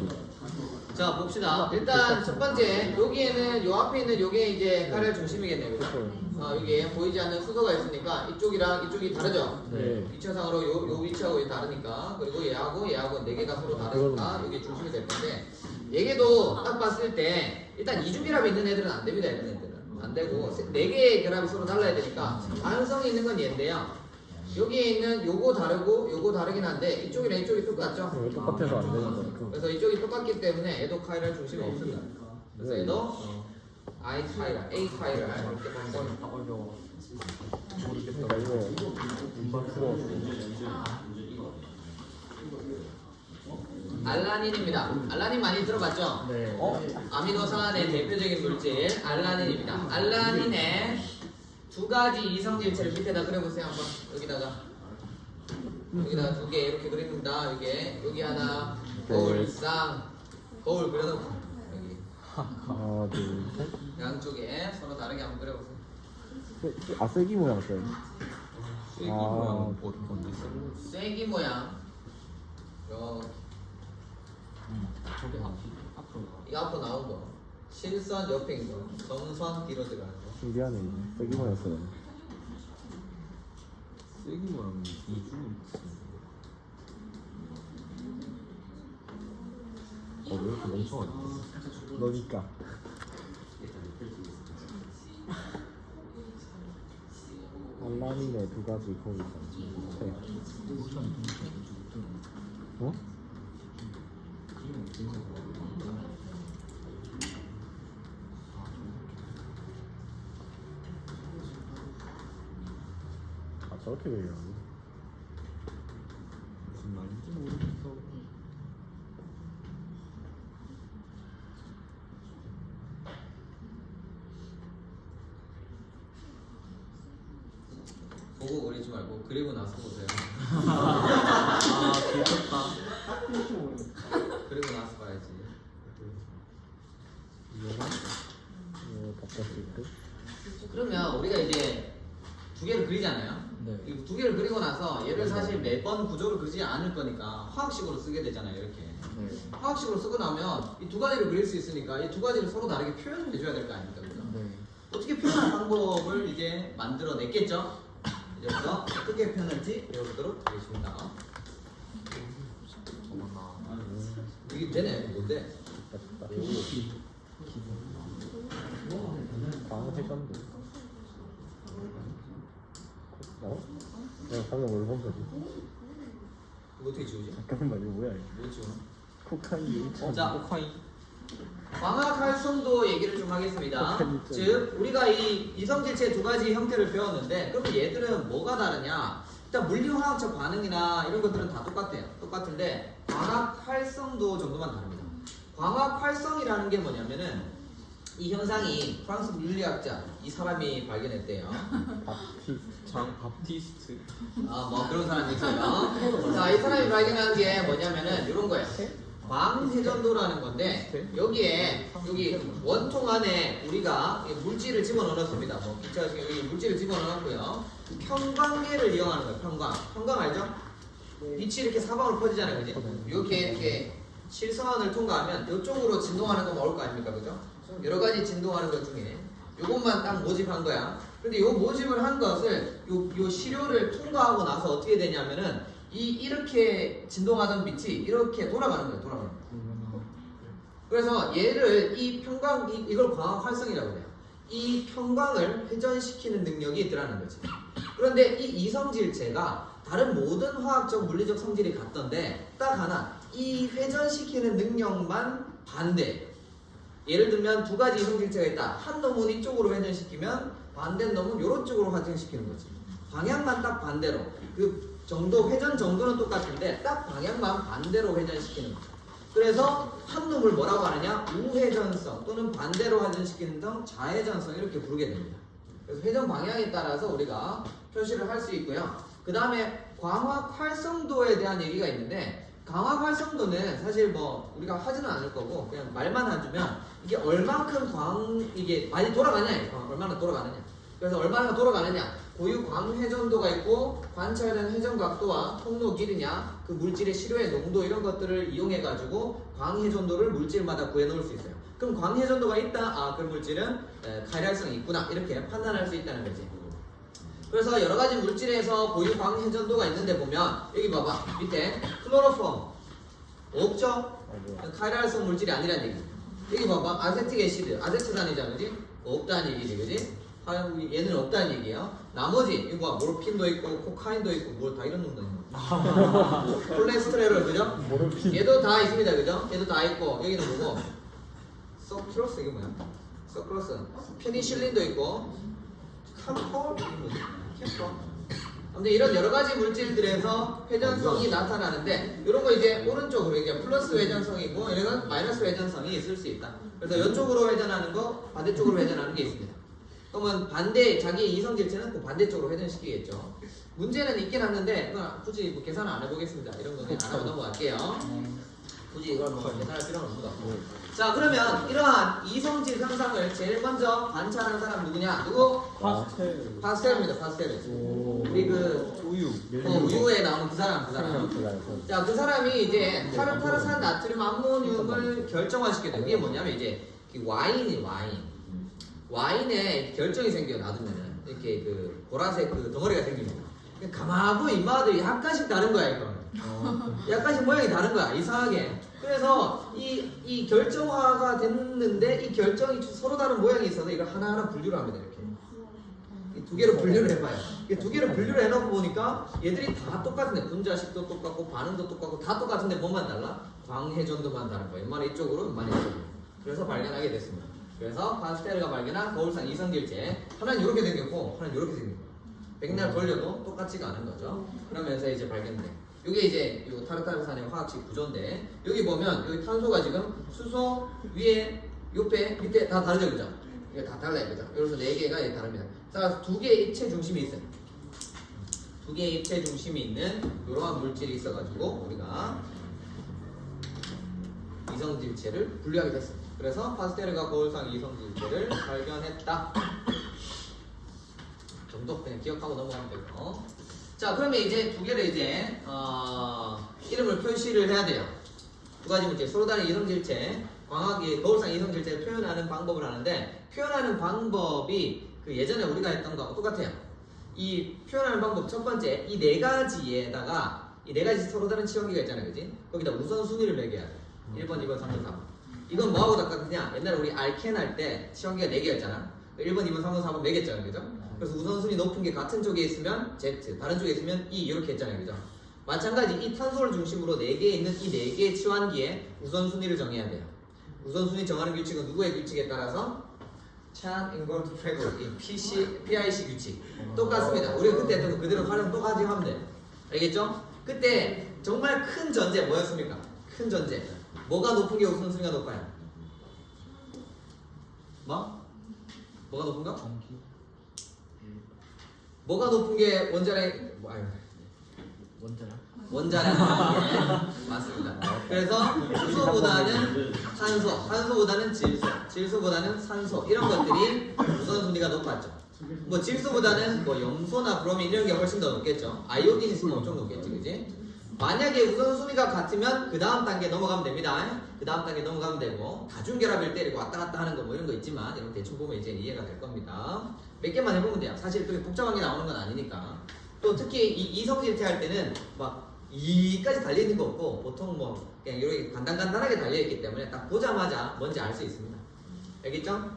자 봅시다. 일단 첫 번째 여기에는 요 앞에 있는 요게 이제 카레 중심이겠네요. 그죠? 여기에 보이지 않는 수소가 있으니까 이쪽이랑 이쪽이 다르죠? 네. 위치상으로 요 위치하고 다르니까 그리고 얘하고 네 개가 서로 다르니까 이게 중심이 될 건데 얘게도 딱 봤을 때 일단 이중결합이 있는 애들은 안 됩니다. 이런 애들은 안 되고 네 개의 결합이 서로 달라야 되니까 가능성이 있는 건 얘인데요. 여기에 있는 요거 다르고 요거 다르긴 한데 이쪽이랑 이쪽이 똑같죠? 똑같아서 안 되는 거니까. 그래서 이쪽이 똑같기 때문에 얘도 카이랄 중심이 없습니다. 그래서 얘도 I 카이랄, A 카이랄 이렇게 보면 됩니다. 어려워. 그러니까 이거 금방 풀어. 알라닌입니다. 알라닌 많이 들어봤죠? 네. 아미노산의 대표적인 물질 알라닌입니다. 알라닌의 두 가지 이성질체를 밑에다 그려보세요 한번. 여기다가 두 개 이렇게 그립니다. 여기 하나 거울 그려놓고 여기 하나, 둘, 셋. 양쪽에 서로 다르게 한번 그려보세요. 쐐기 모양 써요. 쐐기 아. 모양 뭔데 있어? 쐐기 모양. 저게 앞으로 가. 이거 앞으로 나온 거. 실선 옆에 있는 거. 점선 뒤로 들어가는 거. 신기하네. 쐐기 모양 써요. 쐐기 모양 이중. 왜 이렇게 멍청하지? 너니까. 알라닌의 두 가지 거기서. 네. 어? 저렇게 되려고. 무슨 말인지 모르겠어. 보고 그리지 말고 그리고 나서 보세요. 아, 귀엽다. 그리고 나서 봐야지. 이거 바꿨을 때. 그러면 우리가 이제 두 개를 그리잖아요. 네. 이 두 개를 그리고 나서 얘를 사실 매번 구조를 그리지 않을 거니까 화학식으로 쓰게 되잖아요. 이렇게. 네. 화학식으로 쓰고 나면 이 두 가지를 그릴 수 있으니까 이 두 가지를 서로 다르게 표현을 해줘야 될 거 아닙니까? 그죠? 네. 어떻게 표현할 방법을 이제 만들어냈겠죠? 이제부터 어떻게 표현할지 배워보도록 하겠습니다. 이게 되네. 뭔데? 방해전도. 내가 방금 뭘 본 거지? 이거 어떻게 지우지? 잠깐만 이거 뭐야 이거? 뭐 지우나? 코카인. 자, 코카인. 광학 활성도 얘기를 좀 하겠습니다. 즉 우리가 이 이성질체 두 가지 형태를 배웠는데 그러면 얘들은 뭐가 다르냐? 일단 물리화학적 반응이나 이런 것들은 다 똑같아요. 똑같은데 광학 활성도 정도만 다릅니다. 광학 활성이라는 게 뭐냐면은 이 현상이 프랑스 물리학자 이 사람이 발견했대요. 장 바티스트. 뭐 그런 사람이 있어요. 자, 이 사람이 발견한 게 뭐냐면은 이런 거예요. 광회전도라는 건데 여기 원통 안에 우리가 물질을 집어넣었습니다. 뭐 기차식 여기 물질을 집어넣었고요. 평광계를 이용하는 거예요. 평광 알죠? 빛이 이렇게 사방으로 퍼지잖아요, 그지? 이렇게 실선을 통과하면 이쪽으로 진동하는 거 나올 거 아닙니까, 그죠? 여러 가지 진동하는 것 중에 요것만 딱 모집한 거야. 근데 요 모집을 한 것을 요 시료를 통과하고 나서 어떻게 되냐면은 이렇게 진동하던 빛이 이렇게 돌아가는 거예요. 돌아가는 거예요. 그래서 얘를 이 평광 이걸 광학 활성이라고 해요. 이 평광을 회전시키는 능력이 있더라는 거지. 그런데 이 이성질체가 다른 모든 화학적 물리적 성질이 같던데 딱 하나 이 회전시키는 능력만 반대. 예를 들면 두 가지 이성질체가 있다. 한 놈은 이쪽으로 회전시키면 반대 놈은 이런 쪽으로 회전시키는 거지. 방향만 딱 반대로. 그 정도 회전 정도는 똑같은데 딱 방향만 반대로 회전시키는 거죠. 그래서 한 놈을 뭐라고 하느냐? 우회전성 또는 반대로 회전시키는 등 좌회전성 이렇게 부르게 됩니다. 그래서 회전 방향에 따라서 우리가 표시를 할 수 있고요. 그 다음에 광학 활성도에 대한 얘기가 있는데 광학 활성도는 사실 뭐 우리가 하지는 않을 거고 그냥 말만 해주면 이게 얼만큼 이게 많이 돌아가냐, 얼마나 돌아가느냐. 그래서 얼마나 돌아가느냐. 고유 광회전도가 있고 관찰된 회전 각도와 통로 길이냐, 그 물질의 시료의 농도 이런 것들을 이용해 가지고 광회전도를 물질마다 구해 놓을 수 있어요. 그럼 광회전도가 있다, 아 그 물질은 가열성이 있구나 이렇게 판단할 수 있다는 거지. 그래서 여러 가지 물질에서 고유 광회전도가 있는데 보면 여기 봐봐 밑에 클로로폼 없죠? 카이랄성 물질이 아니란 얘기. 여기 봐봐 아세틱 애시드 아세트산이잖아, 그지? 없다는 얘기지, 그지? 얘는 없다는 얘기예요. 나머지 이거 모르핀도 있고 코카인도 있고 뭐 다 이런 놈도 있는 콜레스테롤, 그죠? 모르핀. 얘도 다 있습니다, 그죠? 얘도 다 있고 여기는 뭐고? 서크로스 이게 뭐야? 서크로스 페니실린도 있고 캠퍼 이게 뭐지? 캠퍼. 아무튼 이런 여러 가지 물질들에서 회전성이 나타나는데 이런 거 이제 오른쪽으로 이게 플러스 회전성이고 이런 마이너스 회전성이 있을 수 있다. 그래서 이쪽으로 회전하는 거, 반대쪽으로 회전하는 게 있습니다. 그러면 반대 자기의 이성질체는 그 반대쪽으로 회전시키겠죠. 문제는 있긴 하는데 굳이 뭐 계산을 안 해보겠습니다. 이런 거는 안 하고 넘어갈게요. 굳이 이걸 뭐 계산할 필요는 없는 것 같고. 자, 그러면 이러한 이성질 현상을 제일 먼저 관찰하는 사람 누구냐? 누구? 파스텔. 파스텔입니다. 파스텔. 우리 그 우유. 우유에 나오는 그 사람. 자, 그 사람이 이제 타르타르산 나트륨 암모늄을 결정화시켜야 돼요. 이게 뭐냐면 이제 와인이 와인에 결정이 생겨요. 놔두면은 이렇게 그 보라색 그 덩어리가 생깁니다. 가마하고 입마들이 약간씩 다른 거야 이거. 약간씩 모양이 다른 거야 이상하게. 그래서 이 결정화가 됐는데 이 결정이 서로 다른 모양이 있어서 이걸 하나하나 분류를 합니다. 이렇게 이 두 개로 분류를 해봐요. 이 두 개로 분류를 해놓고 보니까 얘들이 다 똑같은데 분자식도 똑같고 반응도 똑같고 다 똑같은데 뭐만 달라? 광회전도만 다른 거예요. 이만은 이쪽으로 이만은 이쪽으로. 그래서 발견하게 됐습니다. 그래서 파스텔가 발견한 거울상 이성질체 하나는 이렇게 생겼고 하나는 이렇게 생긴 거예요. 백날 걸려도 똑같지가 않은 거죠. 그러면서 이제 발견돼. 이게 이제 요 타르타르산의 화학식 구조인데 여기 보면 여기 탄소가 지금 수소 위에 옆에 밑에 다 다르죠, 그죠? 이게 다 달라요, 그죠? 그래서 4개가 다릅니다. 따라서 2개의 입체 중심이 있어요. 2개의 입체 중심이 있는 이러한 물질이 있어가지고 우리가 이성질체를 분류하게 됐습니다. 그래서 파스텔가 거울상 이성질체를 발견했다 정도 그냥 기억하고 넘어가면 되고. 자, 그러면 이제 두 개를 이제 이름을 표시를 해야 돼요. 두 가지 물질 서로 다른 이성질체 광학이 거울상 이성질체를 표현하는 방법을 하는데 표현하는 방법이 그 예전에 우리가 했던 거하고 똑같아요. 이 표현하는 방법 첫 번째 이 네 가지에다가 이 네 가지 서로 다른 치환기가 있잖아요, 그지? 거기다 우선순위를 매겨야 돼. 1번, 2번, 3번, 4번. 이건 뭐하고 똑같냐? 옛날에 우리 알켄 할 때 치환기가 4개였잖아. 1번, 2번, 3번, 4번 매겼잖아요, 그죠? 그래서 우선순위 높은 게 같은 쪽에 있으면 Z, 다른 쪽에 있으면 E 이렇게 했잖아요, 그죠? 마찬가지 이 탄소를 중심으로 4개 있는 이 4개의 치환기에 우선순위를 정해야 돼요. 우선순위 정하는 규칙은 누구의 규칙에 따라서? 찬 인버트 프레그, PIC 규칙 똑같습니다. 우리가 그때 했던 거 그대로 활용 똑같이 하면 돼요. 알겠죠? 그때 정말 큰 전제 뭐였습니까? 큰 전제 뭐가 높은 게 우선순위가 높아요? 뭐? 뭐가 높은가? 뭐가 높은 게 원자량 원자량 맞습니다. 그래서 수소보다는 산소보다는 질소보다는 산소 이런 것들이 우선순위가 높았죠. 뭐 질소보다는 뭐 염소나 브로민 이런 게 훨씬 더 높겠죠. 아이오딘 있으면 엄청 높겠지, 그지? 만약에 우선순위가 같으면 그 다음 단계 넘어가면 됩니다. 그 다음 단계 넘어가면 되고 다중결합일 때 이렇게 왔다 갔다 하는 거 뭐 이런 거 있지만 이런 대충 보면 이제 이해가 될 겁니다. 몇 개만 해보면 돼요. 사실 또 복잡한 게 나오는 건 아니니까. 또 특히 이 이성질체 할 때는 막 2까지 달려있는 거 없고 보통 뭐 그냥 이렇게 간단하게 달려있기 때문에 딱 보자마자 뭔지 알 수 있습니다. 알겠죠?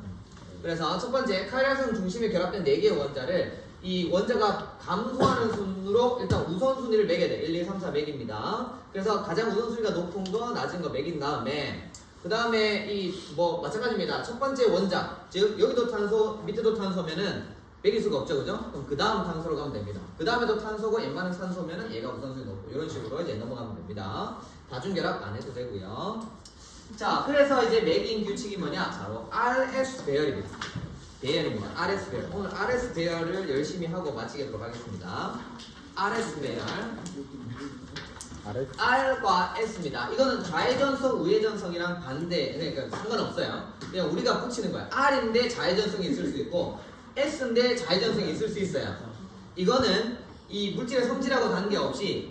그래서 첫 번째 카이랄성 중심에 결합된 4개의 원자를 이 원자가 감소하는 순으로 일단 우선순위를 매겨야 돼. 1, 2, 3, 4 매깁니다. 그래서 가장 우선순위가 높은 거, 낮은 거 매긴 다음에 그 다음에 이 뭐 마찬가지입니다. 첫 번째 원자, 즉 여기도 탄소, 밑에도 탄소면은 매길 수가 없죠, 그죠? 그럼 그 다음 탄소로 가면 됩니다. 그 다음에도 탄소고 얘만은 산소면은 얘가 우선순위 높고 이런 식으로 이제 넘어가면 됩니다. 다중결합 안 해도 되고요. 자, 그래서 이제 매긴 규칙이 뭐냐? 바로 RS 배열입니다. 배열입니다. RS 배열. 오늘 RS 배열을 열심히 하고 마치도록 하겠습니다. RS 배열. 아래 R과 S입니다. 이거는 좌회전성, 우회전성이랑 반대, 그러니까 상관없어요. 그냥 우리가 붙이는 거야. R인데 좌회전성이 있을 수 있고 S인데 좌회전성이 있을 수 있어요. 이거는 이 물질의 성질하고 관계없이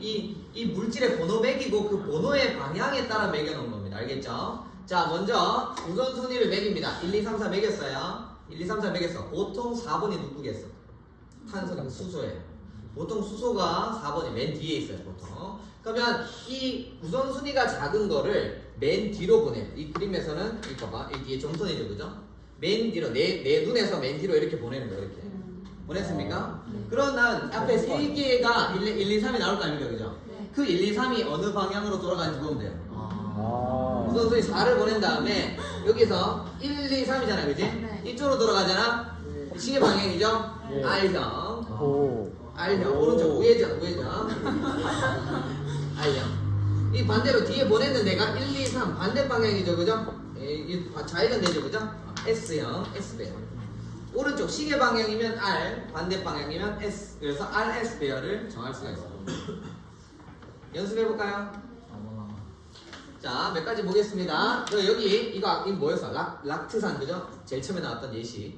이 물질의 번호 매기고 그 번호의 방향에 따라 매겨놓은 겁니다. 알겠죠? 자, 먼저 우선순위를 매깁니다. 1, 2, 3, 4 매겼어요. 1, 2, 3, 4 매겼어. 보통 4번이 누구겠어? 탄소는 수소예요. 보통 수소가 4번이 맨 뒤에 있어요, 보통. 그러면 이 우선순위가 작은 거를 맨 뒤로 보내요. 이 그림에서는 이거 봐. 이 뒤에 점선이죠, 그죠? 맨 뒤로, 내 눈에서 맨 뒤로 이렇게 보내는 거예요, 이렇게. 보냈습니까? 그러면 앞에 세 개가 1, 2, 3이 나올 거 아닙니까, 그죠? 네. 그 1, 2, 3이 어느 방향으로 돌아가는지 보면 돼요. 아 우선순위 4를 보낸 다음에 여기서 1, 2, 3이잖아, 그지? 네. 이쪽으로 돌아가잖아? 시계 방향이죠? 예. R형. 오 R형. 오. 오른쪽 우회전. R형. 이 반대로 뒤에 보냈는 데가 1, 2, 3 반대 방향이죠, 그죠? 이 좌회전 되죠, 그죠? S형, S배열. 오른쪽 시계 방향이면 R, 반대 방향이면 S. 그래서 RS 배열을 정할 수가 있어요. 연습해볼까요? 자, 몇 가지 보겠습니다. 여기 이거 뭐였어? 락트산, 그죠? 제일 처음에 나왔던 예시.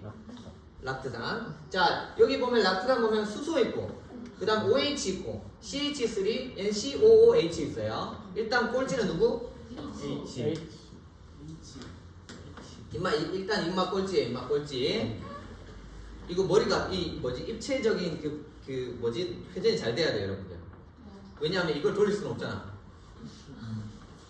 락트산. 자, 여기 보면 락트산 보면 수소 있고, 그 다음 OH 있고, CH3, NCOOH 있어요. 일단 꼴찌는 누구? H 일단 입맛 꼴찌예요, 입맛 꼴찌. 이거 머리가 입체적인 회전이 잘 돼야 돼요, 여러분들. 왜냐하면 이걸 돌릴 수는 없잖아.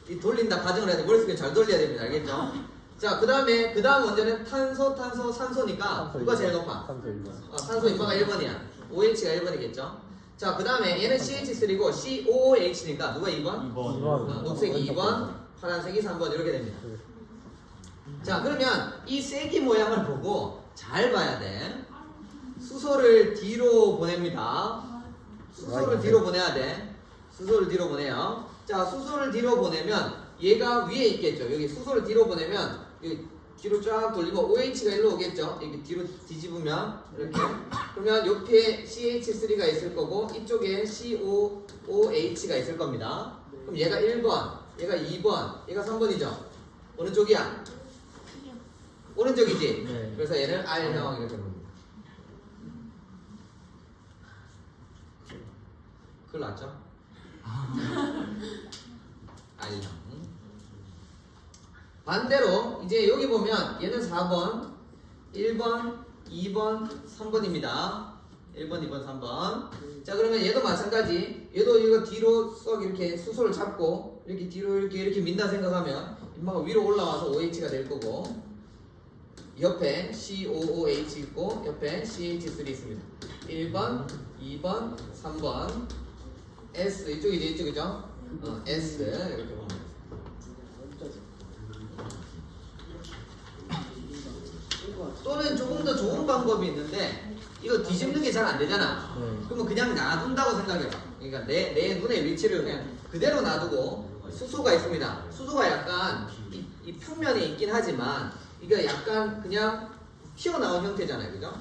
이 돌린다 가정을 해야 돼. 머릿속에 잘 돌려야 됩니다. 알겠죠? 자, 그 다음 원자는 탄소, 산소니까 누가 제일 높아? 산소 1번 산소 인마가 1번이야. OH가 1번이겠죠? 자, 그 다음에 얘는 CH3고 COOH니까 누가 2번? 2번 녹색이 2번, 파란색이 3번 이렇게 됩니다. 자, 그러면 이 쐐기 모양을 보고 잘 봐야 돼. 수소를 뒤로 보냅니다. 수소를 뒤로 보내야 돼. 수소를 뒤로 보내요. 자, 수소를 뒤로 보내면 얘가 위에 있겠죠. 여기 수소를 뒤로 보내면 여기 뒤로 쫙 돌리면 OH가 일로 오겠죠. 여기 뒤로 뒤집으면 이렇게. 그러면 옆에 CH3가 있을 거고 이쪽에 COOH가 있을 겁니다. 그럼 얘가 1번, 얘가 2번, 얘가 3번이죠. 어느 쪽이야? 오른쪽이지? 네. 그래서 얘는 R형 이렇게 부릅니다. 큰일 났죠? R형. 반대로 이제 여기 보면 얘는 4번, 1번, 2번, 3번입니다. 1번, 2번, 3번. 자, 그러면 얘도 마찬가지. 얘도 이거 뒤로 쏙 이렇게 수소를 잡고 이렇게 뒤로 이렇게 민다 생각하면 인마가 위로 올라와서 OH가 될 거고 옆에 COOH 있고 옆에 CH3 있습니다. 1번, 2번, 3번 S 이쪽이죠, 이쪽이죠? S 이렇게 보면 돼요. 또는 조금 더 좋은 방법이 있는데 이거 뒤집는 게 잘 안 되잖아. 그러면 그냥 놔둔다고 생각해봐. 그러니까 내 눈의 위치를 그냥 그대로 놔두고 수소가 있습니다. 수소가 약간 이 평면에 있긴 하지만 이거 약간 그냥 튀어나온 형태잖아요, 그죠?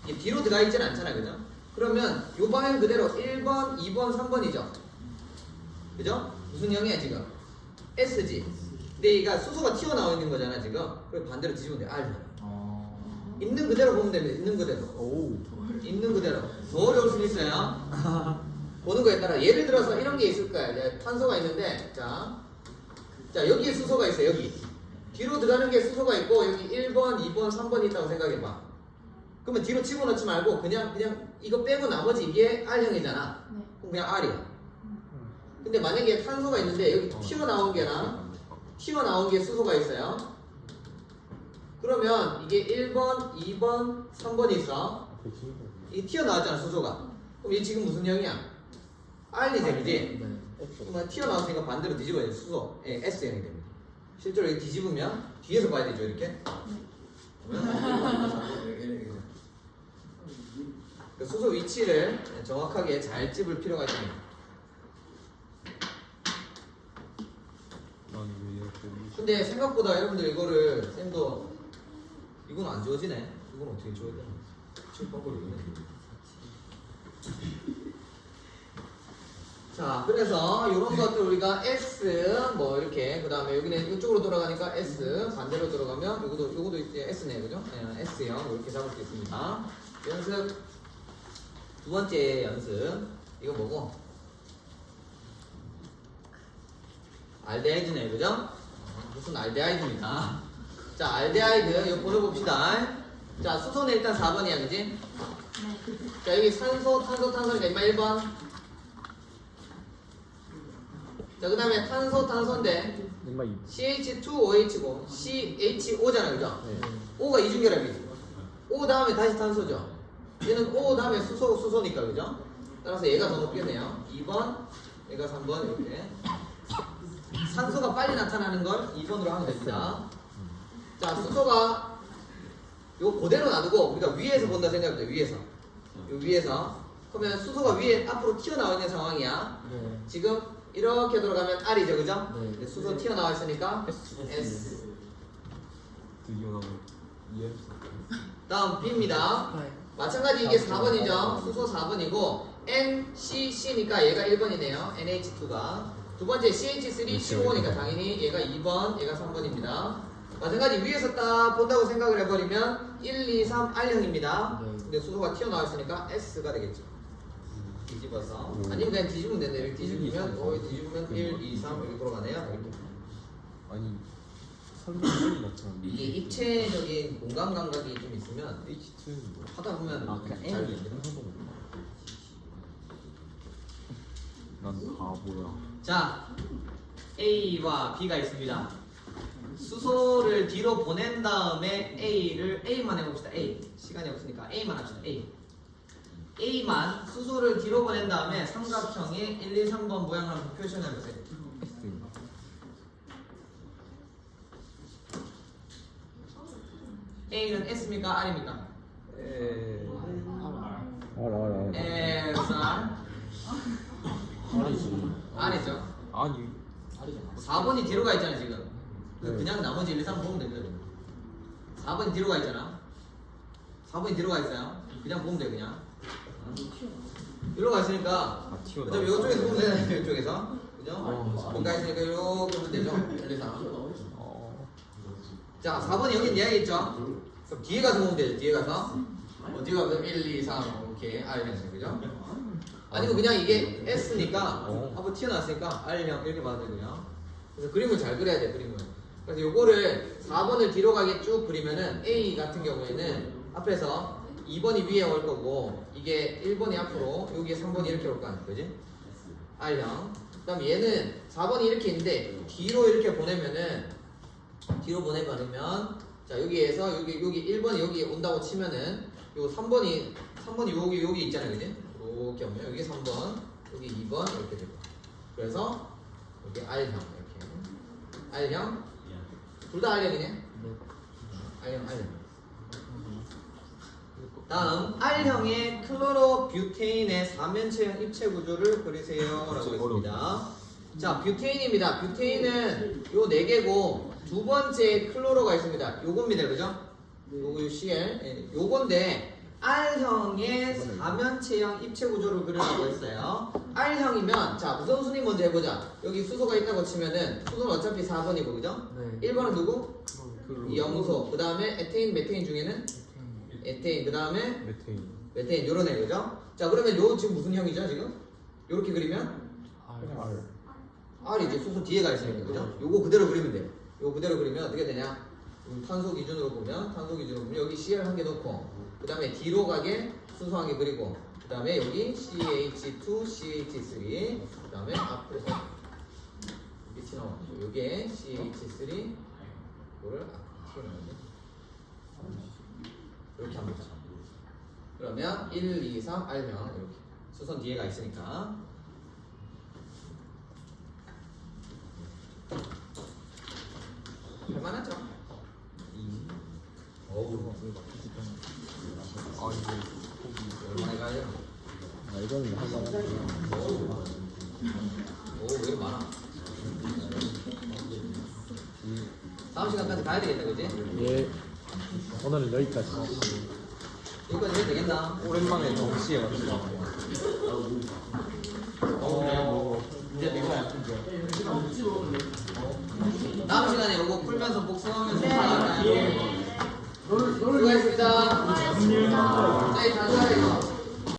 이게 뒤로 들어가 있지는 않잖아요, 그죠? 그러면 요 방향 그대로 1번, 2번, 3번이죠. 그죠? 무슨 형이야 지금? S지. 근데 얘가 수소가 튀어나와 있는 거잖아 지금. 그리고 반대로 뒤집으면 돼. R잖아. 있는 그대로 보면 됩니다. 있는 그대로. 오 있는 그대로. 더 어려울 수는 있어요. 보는 거에 따라. 예를 들어서 이런 게 있을 거야. 이제 탄소가 있는데, 자 여기에 수소가 있어. 여기. 뒤로 들어가는 게 수소가 있고 여기 1번, 2번, 3번이 있다고 생각해봐. 그러면 뒤로 집어넣지 말고 그냥 이거 빼고 나머지 이게 R형이잖아. 네. 그럼 그냥 R이야. 근데 만약에 탄소가 있는데 여기 튀어나온 게 수소가 있어요. 그러면 이게 1번, 2번, 3번이 있어. 이 튀어나왔잖아 수소가. 그럼 이 지금 무슨 형이야? R이지. 그럼 튀어나왔으니까 반대로 뒤집어야 돼. 수소 S형이 됩니다. 실제로 이렇게 뒤집으면 뒤에서 봐야 되죠 이렇게. 그 수소 위치를 정확하게 잘 찝을 필요가 있습니다. 나는 왜 이렇게 근데 생각보다 여러분들 이거를 쌤도 이건 안 지워지네. 이건 어떻게 지워야 되나? 지울 방법이 없네. 자, 그래서 이런 것들 우리가 S 뭐 이렇게 그 다음에 여기는 이쪽으로 돌아가니까 S 반대로 들어가면 요것도 이제 S네 그죠? 네, S형 이렇게 잡을 수 있습니다. 연습 두 번째 연습 이거 뭐고? 알데하이드네 그죠? 무슨 알데하이드입니다. 자, 알데하이드 이거 보내봅시다. 자, 수소는 일단 4번이야 그지? 자, 여기 산소, 탄소, 탄소니까 이마 1번. 자, 그 다음에 탄소, 탄소인데 인마 2. CH2OH고 CHO잖아 그죠? 네. O가 이중결합이지. O 다음에 다시 탄소죠. 얘는 O 다음에 수소니까 그죠? 따라서 얘가 더 높겠네요. 2번, 얘가 3번 이렇게. 산소가 빨리 나타나는 걸 2번으로 하면 됩니다. 자, 수소가 요 그대로 놔두고 우리가 위에서 본다 생각해보자. 위에서. 요 위에서. 그러면 수소가 위에 앞으로 튀어나와 있는 상황이야. 네. 지금 이렇게 돌아가면 R이죠, 그죠? 네. 근데 수소 튀어나와 있으니까 S. 드디어 나온 EF. 다음 B입니다. 마찬가지 이게 4번이죠. 수소 4번이고 NCC니까 얘가 1번이네요. NH2가. 두 번째 CH3CO니까 당연히 얘가 2번, 얘가 3번입니다. 마찬가지 위에서 딱 본다고 생각을 해버리면 1, 2, 3 R형입니다. 네. 근데 수소가 튀어나와 있으니까 S가 되겠죠. 뒤집어서. 아니면 그냥 뒤집으면 되네. 이렇게 뒤집으면 1, 2, 3 이렇게 돌아가네요. 이렇게. 아니 설명이 나타났는데 이게 입체적인 공간 감각이 좀 있으면 H2는 뭐야? 하다 보면 아 그냥 잘 N이 되더라. 난 바보야. 자, A와 B가 있습니다. 수소를 뒤로 보낸 다음에 A만 해봅시다. A. 시간이 없으니까 A만 합시다. A만 수소를 뒤로 보낸 다음에 삼각형의 1, 2, 3번 모양을 한번 표시해보세요. S. A는 S입니까? R입니까? 알아. S, R. R이죠. 아니 4번이 뒤로 가 있잖아 지금. 네. 그냥 나머지 1, 2, 3 보면 되거든. 4번이 뒤로 가 있잖아. 4번이 뒤로 가 있어요. 그냥 보면 돼 그냥. 뒤로 가 있으니까 튀어나와. 그다음에 이쪽에서 보면 되잖아요. 이쪽에서. 그죠? 4번 가 있으니까 이렇게 보면 되죠. 1, 2, 3. 자, 4번이 여기 이야기했죠? 그럼 뒤에 가서 보면 되죠. 뒤에 가서. 뒤에 가서 1, 2, 3 이렇게 R형이죠. 그죠? 아니면 그냥 이게 S니까 한번 튀어나왔으니까 R형 이렇게 봐도 되고요. 그래서 그림을 잘 그려야 돼. 그림을. 그래서 요거를 4번을 뒤로 가게 쭉 그리면은 A 같은 경우에는 앞에서 2번이 위에 올 거고 이게 1번이 앞으로 여기에 3번이 이렇게 올 거 아니야. 그지? R형. 그 다음 얘는 4번이 이렇게 있는데 뒤로 이렇게 보내면은 뒤로 보내버리면 자 여기에서 여기 1번이 여기 온다고 치면은 요 3번이 여기 있잖아요. 그지? 이렇게 오면 여기 3번 여기 2번 이렇게 되고 그래서 여기 R형 이렇게 R형 둘 다 R형이네. R형 다음 R형의 클로로뷰테인의 3면체형 입체 구조를 그리세요 라고 했습니다. 자, 뷰테인입니다. 뷰테인은 요 4개고 두 번째 클로로가 있습니다. 요겁니다. 그죠? 요거 CL. 예, 요건데 R형의 4면체형 입체 구조를 그리라고 했어요. R형이면 자, 우선순위 먼저 해보자. 여기 수소가 있다고 치면은 수소는 어차피 4번이고 그죠? 네. 1번은 누구? 이 염소. 그 다음에 에테인, 메테인 중에는 에테인. 그 다음에 메테인 요런 애 그죠? 자, 그러면 요 지금 무슨 형이죠 지금? 요렇게 그리면 R이 이제 수소 뒤에 가 있으니까 그죠? 요거 그대로 그리면 돼요. 요거 그대로 그리면 어떻게 되냐? 탄소 기준으로 보면 여기 CL 한 개 넣고 그 다음에 뒤로 가게 수소 한 개 그리고 그 다음에 여기 CH2, CH3 그 다음에 앞에서 밑이 나오고 여기에 CH3 이거를 앞으로 튀어나오게 이렇게 합니다. 그러면 1, 2, 3 알면 이렇게 수선 뒤에가 있으니까 할만하죠? 어우 아 이거 얼마나 가요? 아 이거는 할만하지. 오, 왜 이렇게 많아? 다음 시간까지 가야 되겠다, 그지? 예. 오늘은 여기까지. 여기까지 해도 되겠나? 오랜만에 정시에 왔어요. 다음 시간에 이거 풀면서 복습하면서 나갈까요? 수고하셨습니다. 수고하셨습니다. 저희 다시 하요 이거.